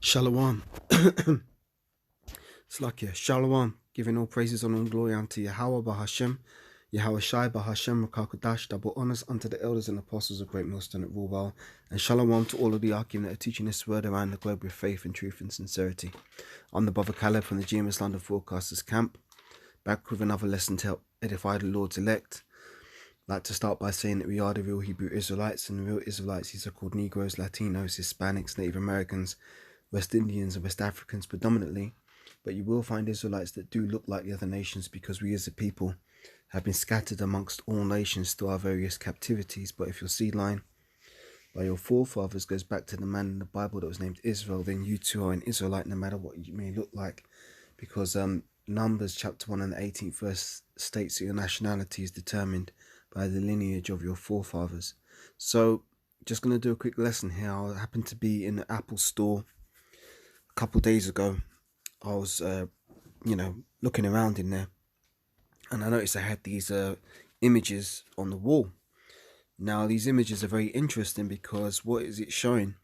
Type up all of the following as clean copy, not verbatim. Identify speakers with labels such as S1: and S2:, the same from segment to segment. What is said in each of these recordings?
S1: Shalom. Slakia. Shalom. Giving all praises and all glory unto Yahweh Bahashem, Yahweh Shai Bahashem, Rakakadash, double honors unto the elders and apostles of Great Millstone at Rulebal, and shalom to all of the Akim that are teaching this word around the globe with faith and truth and sincerity. I'm the brother Caleb from the GMS London Forecasters Camp, back with another lesson to help edify the Lord's elect. I'd like to start by saying that we are the real Hebrew Israelites, and the real Israelites, these are called Negroes, Latinos, Hispanics, Native Americans, West Indians and West Africans predominantly, but you will find Israelites that do look like the other nations, because we as a people have been scattered amongst all nations through our various captivities. But if your seed line by your forefathers goes back to the man in the Bible that was named Israel, then you too are an Israelite, no matter what you may look like, because Numbers chapter 1 and the 18th verse states that your nationality is determined by the lineage of your forefathers. So just going to do a quick lesson here. I happened to be in the Apple store a couple of days ago. I was looking around in there, and I noticed I had these images on the wall. Now these images are very interesting because what is it showing?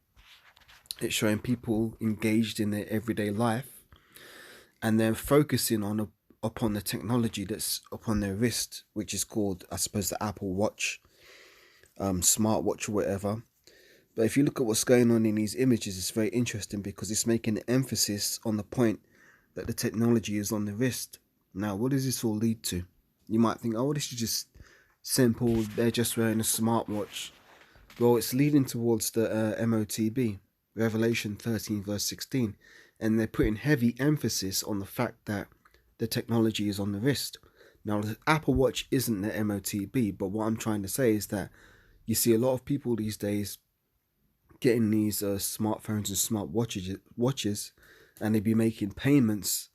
S1: It's showing people engaged in their everyday life, and they're focusing upon the technology that's upon their wrist, which is called, I suppose, the Apple Watch, smartwatch or whatever. But if you look at what's going on in these images, it's very interesting because it's making an emphasis on the point that the technology is on the wrist. Now, what does this all lead to? You might think, oh, this is just simple, they're just wearing a smartwatch. Well, it's leading towards the MOTB, Revelation 13 verse 16, and they're putting heavy emphasis on the fact that the technology is on the wrist. Now, the Apple Watch isn't the MOTB, but what I'm trying to say is that you see a lot of people these days getting these smartphones and smart watches, and they be making payments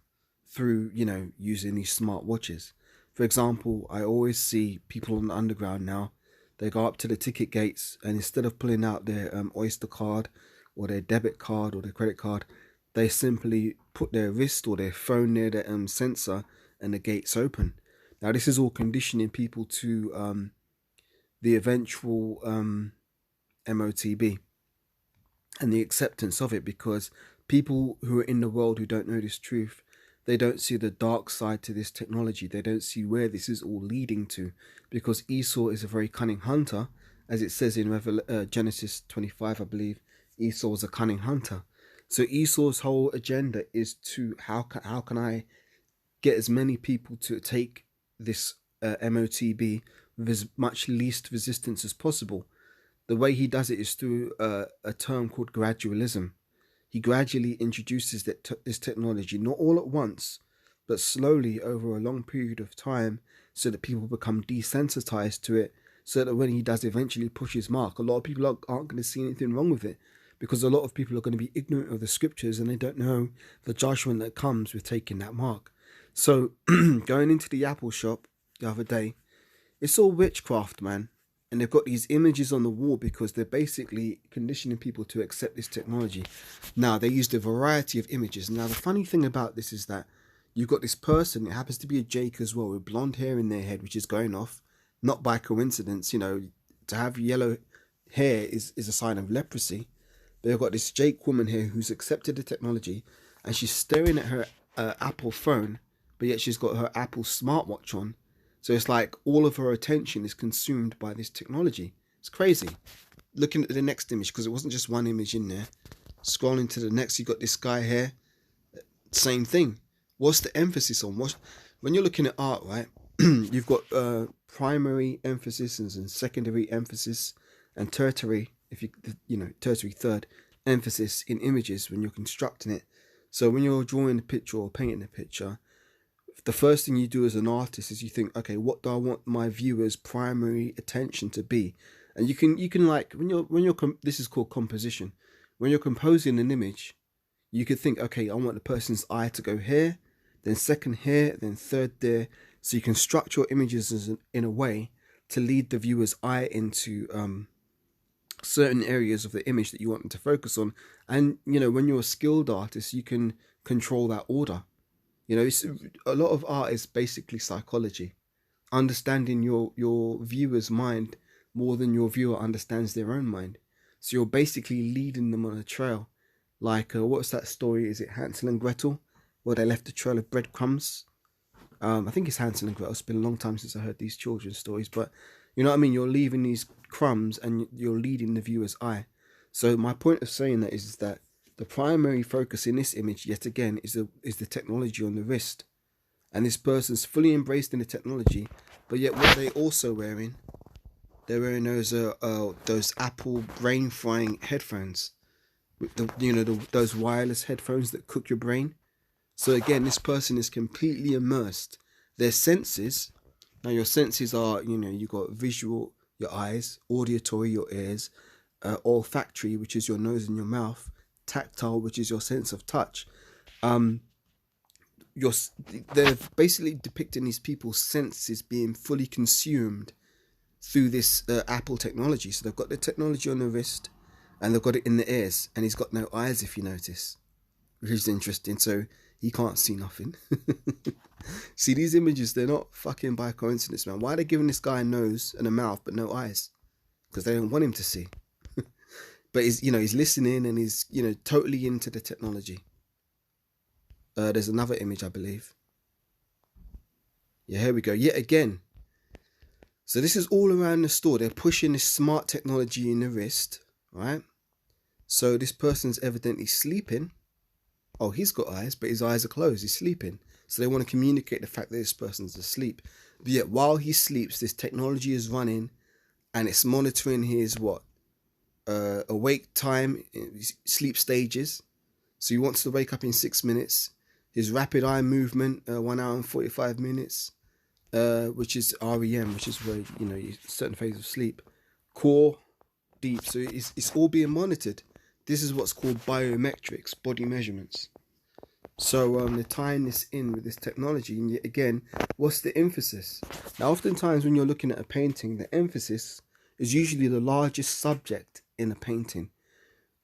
S1: through, using these smart watches. For example, I always see people on the underground now, they go up to the ticket gates, and instead of pulling out their Oyster card or their debit card or their credit card, they simply put their wrist or their phone near the sensor, and the gates open. Now, this is all conditioning people to the eventual MOTB and the acceptance of it, because people who are in the world who don't know this truth, they don't see the dark side to this technology. They don't see where this is all leading to, because Esau is a very cunning hunter, as it says in Genesis 25, I believe. Esau was a cunning hunter. So Esau's whole agenda is to how can I get as many people to take this MOTB with as much least resistance as possible. The way he does it is through a term called gradualism. He gradually introduces this technology, not all at once, but slowly over a long period of time, so that people become desensitized to it, so that when he does eventually push his mark, a lot of people aren't going to see anything wrong with it, because a lot of people are going to be ignorant of the scriptures, and they don't know the judgment that comes with taking that mark. So going into the Apple shop the other day, it's all witchcraft, man. And they've got these images on the wall because they're basically conditioning people to accept this technology. Now, they used a variety of images. Now, the funny thing about this is that you've got this person, it happens to be a Jake as well, with blonde hair in their head, which is going off, not by coincidence. To have yellow hair is a sign of leprosy. But they've got this Jake woman here who's accepted the technology, and she's staring at her Apple phone, but yet she's got her Apple smartwatch on. So it's like all of her attention is consumed by this technology. It's crazy. Looking at the next image, because it wasn't just one image in there. Scrolling to the next, you got this guy here. Same thing. What's the emphasis on? When you're looking at art, right? You've got primary emphasis and secondary emphasis and tertiary, tertiary third emphasis in images when you're constructing it. So when you're drawing a picture or painting a picture, the first thing you do as an artist is you think, okay, what do I want my viewers' primary attention to be? And you can like this is called composition. When you're composing an image, you could think, okay, I want the person's eye to go here, then second here, then third there. So you can structure your images in a way to lead the viewer's eye into certain areas of the image that you want them to focus on. And when you're a skilled artist, you can control that order. It's, a lot of art is basically psychology, understanding your viewer's mind more than your viewer understands their own mind. So you're basically leading them on a trail, Like, what's that story? Is it Hansel and Gretel, where they left a trail of breadcrumbs? I think it's Hansel and Gretel. It's been a long time since I heard these children's stories, but you know what I mean? You're leaving these crumbs and you're leading the viewer's eye. So my point of saying that is that the primary focus in this image, yet again, is the technology on the wrist. And this person's fully embraced in the technology, but yet what are they also wearing? They're wearing those Apple brain frying headphones, with those wireless headphones that cook your brain. So again, this person is completely immersed. Their senses, now your senses are, you got visual, your eyes, auditory, your ears, olfactory, which is your nose and your mouth, tactile, which is your sense of touch. They're basically depicting these people's senses being fully consumed through this Apple technology. So they've got the technology on the wrist and they've got it in the ears, and he's got no eyes, if you notice, which is interesting. So he can't see nothing. See, these images, they're not fucking by coincidence, man. Why are they giving this guy a nose and a mouth but no eyes? Because they don't want him to see. But he's listening and he's, totally into the technology. There's another image, I believe. Yeah, here we go. Yet again. So this is all around the store. They're pushing this smart technology in the wrist, right? So this person's evidently sleeping. Oh, he's got eyes, but his eyes are closed. He's sleeping. So they want to communicate the fact that this person's asleep. But yet while he sleeps, this technology is running and it's monitoring his awake time, sleep stages. So he wants to wake up in 6 minutes. His rapid eye movement, 1 hour and 45 minutes, which is REM, which is where, certain phase of sleep. Core, deep. So it's all being monitored. This is what's called biometrics, body measurements. So they're tying this in with this technology. And yet again, what's the emphasis? Now, oftentimes when you're looking at a painting, the emphasis is usually the largest subject in a painting.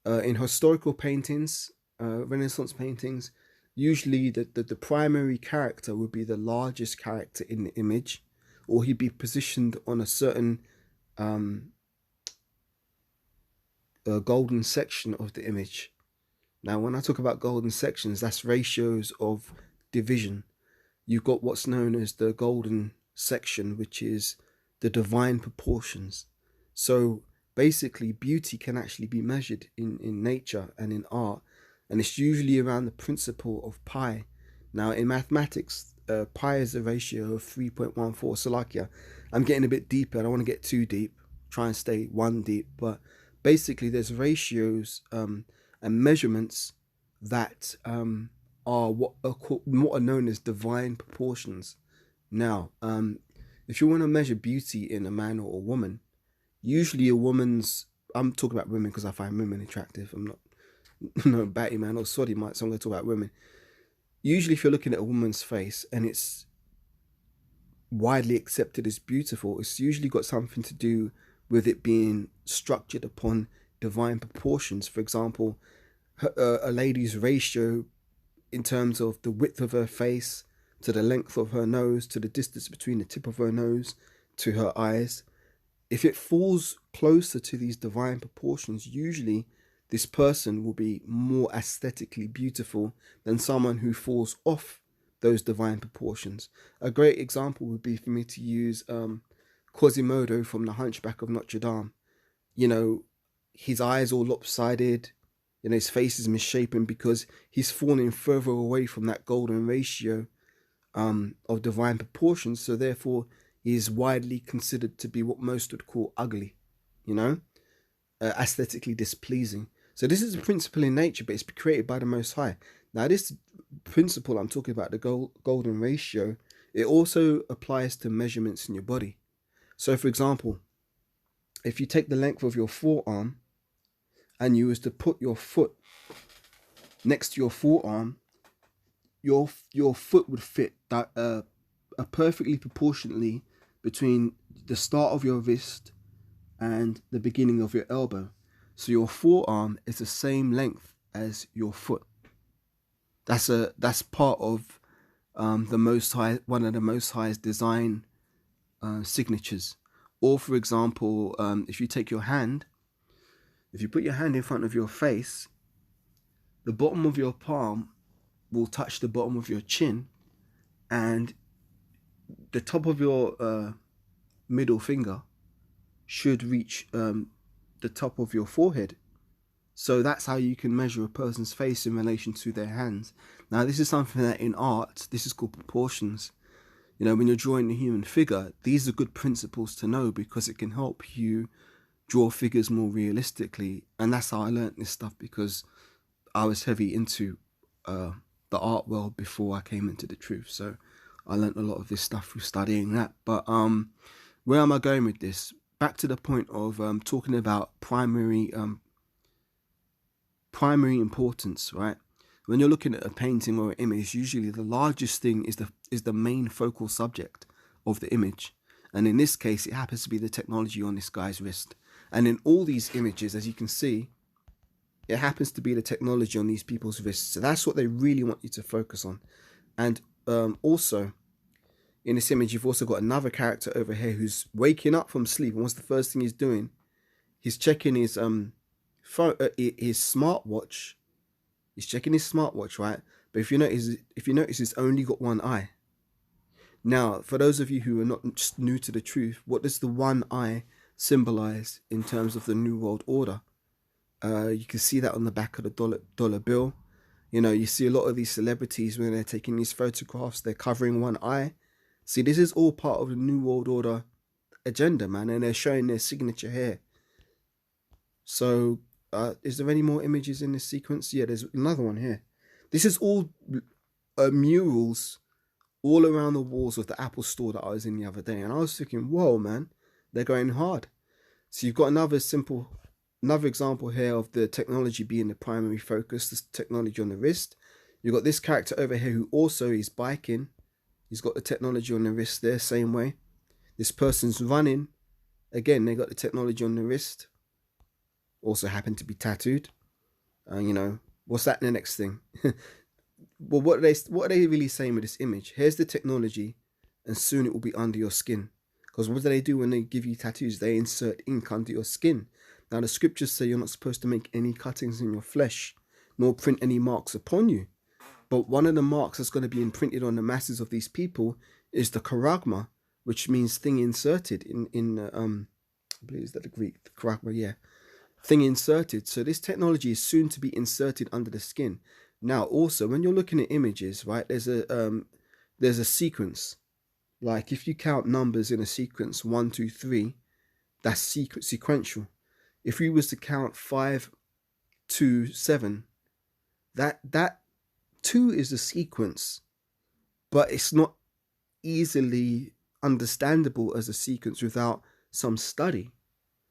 S1: In historical paintings, Renaissance paintings, usually the primary character would be the largest character in the image, or he'd be positioned on a certain golden section of the image. Now, when I talk about golden sections, that's ratios of division. You've got what's known as the golden section, which is the divine proportions. So basically, beauty can actually be measured in nature and in art. And it's usually around the principle of pi. Now, in mathematics, pi is a ratio of 3.14. So like, yeah, I'm getting a bit deeper. I don't want to get too deep. Try and stay one deep. But basically, there's ratios and measurements that are what are known as divine proportions. Now, if you want to measure beauty in a man or a woman, usually a woman's... I'm talking about women because I find women attractive. I'm not... no batty man or soddy might, so I'm going to talk about women. Usually if you're looking at a woman's face and it's widely accepted as beautiful, it's usually got something to do with it being structured upon divine proportions. For example, a lady's ratio in terms of the width of her face to the length of her nose to the distance between the tip of her nose to her eyes. If it falls closer to these divine proportions, usually this person will be more aesthetically beautiful than someone who falls off those divine proportions. A great example would be for me to use Quasimodo from The Hunchback of Notre Dame. His eyes all lopsided, his face is misshapen because he's falling further away from that golden ratio of divine proportions. So therefore, he is widely considered to be what most would call ugly, aesthetically displeasing. So this is a principle in nature, but it's created by the Most High. Now, this principle I'm talking about, the golden ratio, it also applies to measurements in your body. So, for example, if you take the length of your forearm and you was to put your foot next to your forearm, your foot would fit perfectly proportionately between the start of your wrist and the beginning of your elbow. So your forearm is the same length as your foot. That's part of the Most High, one of the Most High's design signatures. Or for example, if you take your hand, if you put your hand in front of your face, the bottom of your palm will touch the bottom of your chin, and the top of your middle finger should reach the top of your forehead. So that's how you can measure a person's face in relation to their hands. Now, this is something that in art, this is called proportions. You know, when you're drawing the human figure, these are good principles to know because it can help you draw figures more realistically. And that's how I learned this stuff, because I was heavy into the art world before I came into the truth. So I learned a lot of this stuff through studying that. But where am I going with this? Back to the point of talking about primary importance, right? When you're looking at a painting or an image, usually the largest thing is the main focal subject of the image. And in this case, it happens to be the technology on this guy's wrist. And in all these images, as you can see, it happens to be the technology on these people's wrists. So that's what they really want you to focus on. And also, in this image, you've also got another character over here who's waking up from sleep. And what's the first thing he's doing? He's checking his smartwatch. He's checking his smartwatch, right? But if you notice, he's only got one eye. Now, for those of you who are not just new to the truth, what does the one eye symbolize in terms of the New World Order? You can see that on the back of the dollar bill. You know, you see a lot of these celebrities when they're taking these photographs, they're covering one eye. See, this is all part of the New World Order agenda, man, and they're showing their signature here. So, is there any more images in this sequence? Yeah, there's another one here. This is all murals all around the walls of the Apple store that I was in the other day. And I was thinking, whoa, man, they're going hard. So you've got another example here of the technology being the primary focus, this technology on the wrist. You've got this character over here who also is biking. He's got the technology on the wrist there, same way. This person's running. Again, they got the technology on the wrist. Also happen to be tattooed. You know, what's that in the next thing? Well, what are they really saying with this image? Here's the technology, and soon it will be under your skin. Because what do they do when they give you tattoos? They insert ink under your skin. Now, the scriptures say you're not supposed to make any cuttings in your flesh, nor print any marks upon you. But one of the marks that's going to be imprinted on the masses of these people is the charagma, which means thing inserted I believe is that the Greek, the charagma, yeah. Thing inserted. So this technology is soon to be inserted under the skin. Now, also, when you're looking at images, right, there's a sequence. Like if you count numbers in a sequence, 1, 2, 3, that's sequential. If we was to count 5, 2, 7, that 2 is a sequence, but it's not easily understandable as a sequence without some study.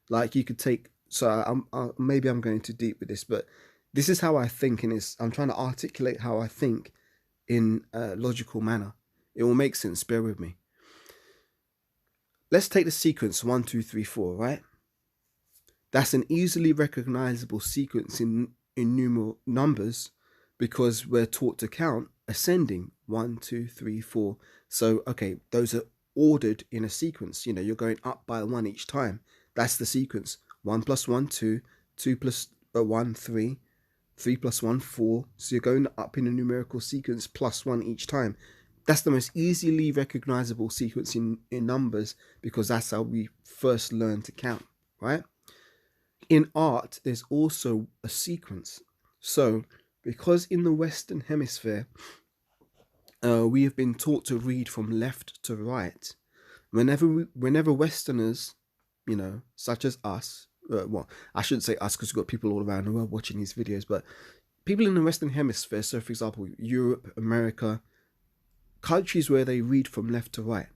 S1: Like you could take. So maybe I'm going too deep with this, but this is how I think, and I'm trying to articulate how I think in a logical manner. It will make sense. Bear with me. Let's take the sequence 1, 2, 3, 4, right? That's an easily recognizable sequence in numeral numbers because we're taught to count ascending 1, 2, 3, 4. So, okay, those are ordered in a sequence. You know, you're going up by 1 each time. That's the sequence. 1 plus 1, 2, 2 plus 1, 3, 3 plus 1, 4. So you're going up in a numerical sequence plus 1 each time. That's the most easily recognizable sequence in numbers because that's how we first learn to count, right? In art, there's also a sequence. So because in the Western Hemisphere, we have been taught to read from left to right. Whenever Westerners, you know, such as us, well, I shouldn't say us because we've got people all around the world watching these videos, but people in the Western Hemisphere, so for example, Europe, America, countries where they read from left to right,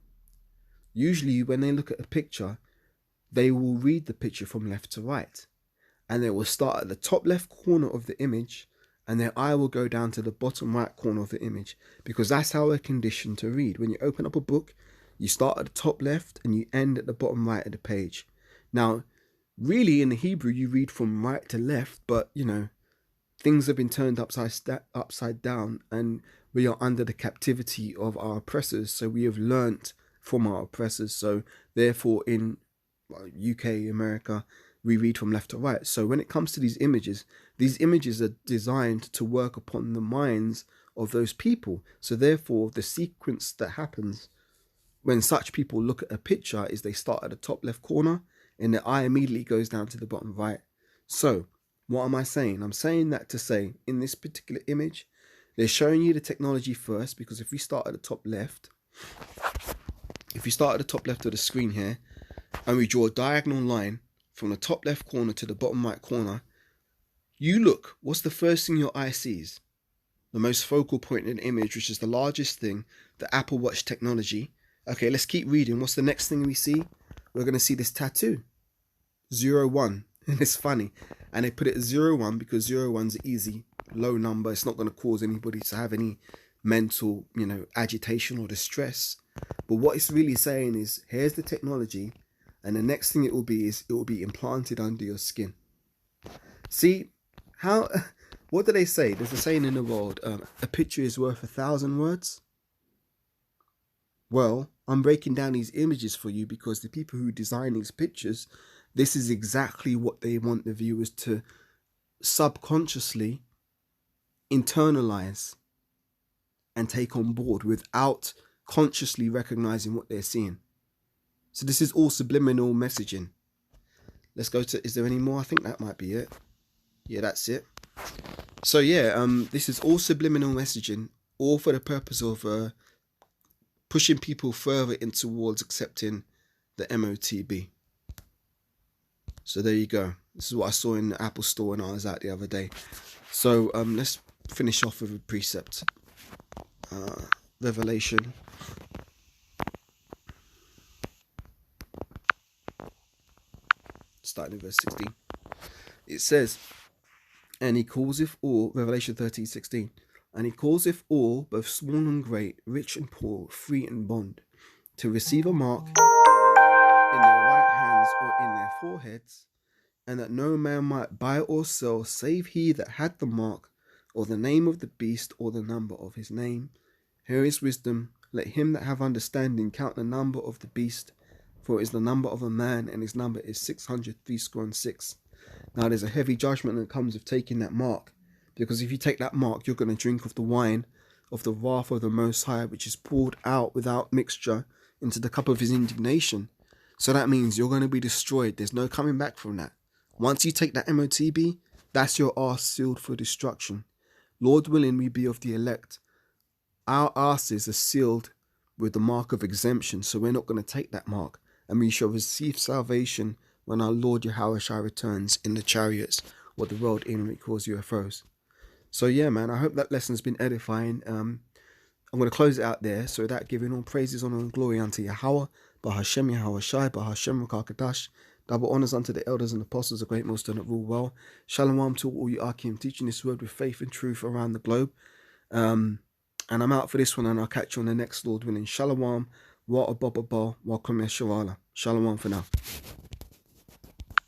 S1: usually when they look at a picture, they will read the picture from left to right. And they will start at the top left corner of the image, and their eye will go down to the bottom right corner of the image, because that's how we're conditioned to read. When you open up a book, you start at the top left and you end at the bottom right of the page. Now, really in the Hebrew, you read from right to left, but, you know, things have been turned upside down, and we are under the captivity of our oppressors. So we have learnt from our oppressors. So therefore, in UK, America, we read from left to right. So when it comes to these images, These images are designed to work upon the minds of those people. So therefore, the sequence that happens when such people look at a picture is they start at the top left corner and their eye immediately goes down to the bottom right. So what am I saying? I'm saying that to say, in this particular image, they're showing you the technology first, because if we start at the top left, of the screen here, and we draw a diagonal line from the top left corner to the bottom right corner, you look, what's the first thing your eye sees? The most focal point in the image, which is the largest thing, the Apple Watch technology. Okay, let's keep reading. What's the next thing we see? We're going to see this tattoo, 01. And it's funny. And they put it as 01 because 01's an easy, low number. It's not going to cause anybody to have any mental, agitation or distress. But what it's really saying is, here's the technology, and the next thing it will be is it will be implanted under your skin. See, what do they say? There's a saying in the world, a picture is worth 1,000 words. Well, I'm breaking down these images for you because the people who design these pictures, this is exactly what they want the viewers to subconsciously internalize and take on board without consciously recognizing what they're seeing. So this is all subliminal messaging. Let's go to, is there any more? I think that might be it. Yeah, that's it. So yeah, this is all subliminal messaging, all for the purpose of pushing people further in towards accepting the MOTB. So there you go. This is what I saw in the Apple store when I was out the other day. So let's finish off with a precept. Revelation. Starting in verse 16. It says, and he causeth all, Revelation 13:16, and he causeth all, both small and great, rich and poor, free and bond, to receive a mark in their right hands or in their foreheads, and that no man might buy or sell save he that had the mark, or the name of the beast, or the number of his name. Here is wisdom. Let him that have understanding count the number of the beast, for it is the number of a man, and his number is 666. Now there's a heavy judgment that comes with taking that mark, because if you take that mark, you're going to drink of the wine of the wrath of the Most High, which is poured out without mixture into the cup of his indignation. So that means you're going to be destroyed. There's no coming back from that. Once you take that MOTB, that's your arse sealed for destruction. Lord willing, we be of the elect. Our asses are sealed with the mark of exemption, so we're not going to take that mark, and we shall receive salvation when our Lord Yahushua returns in the chariots, what the world ignorantly calls UFOs. So yeah, man, I hope that lesson's been edifying. I'm going to close it out there. So that giving all praises, honor, and glory unto Yahweh, Bahashem Yahushai, Bahashem Rakakadash. Double honors unto the elders and apostles, the great most that rule well. Shalom to all you Akim, teaching this word with faith and truth around the globe. And I'm out for this one, and I'll catch you on the next, Lord willing. Shalom, wa ababa, wa kum yasharala. Shalom for now.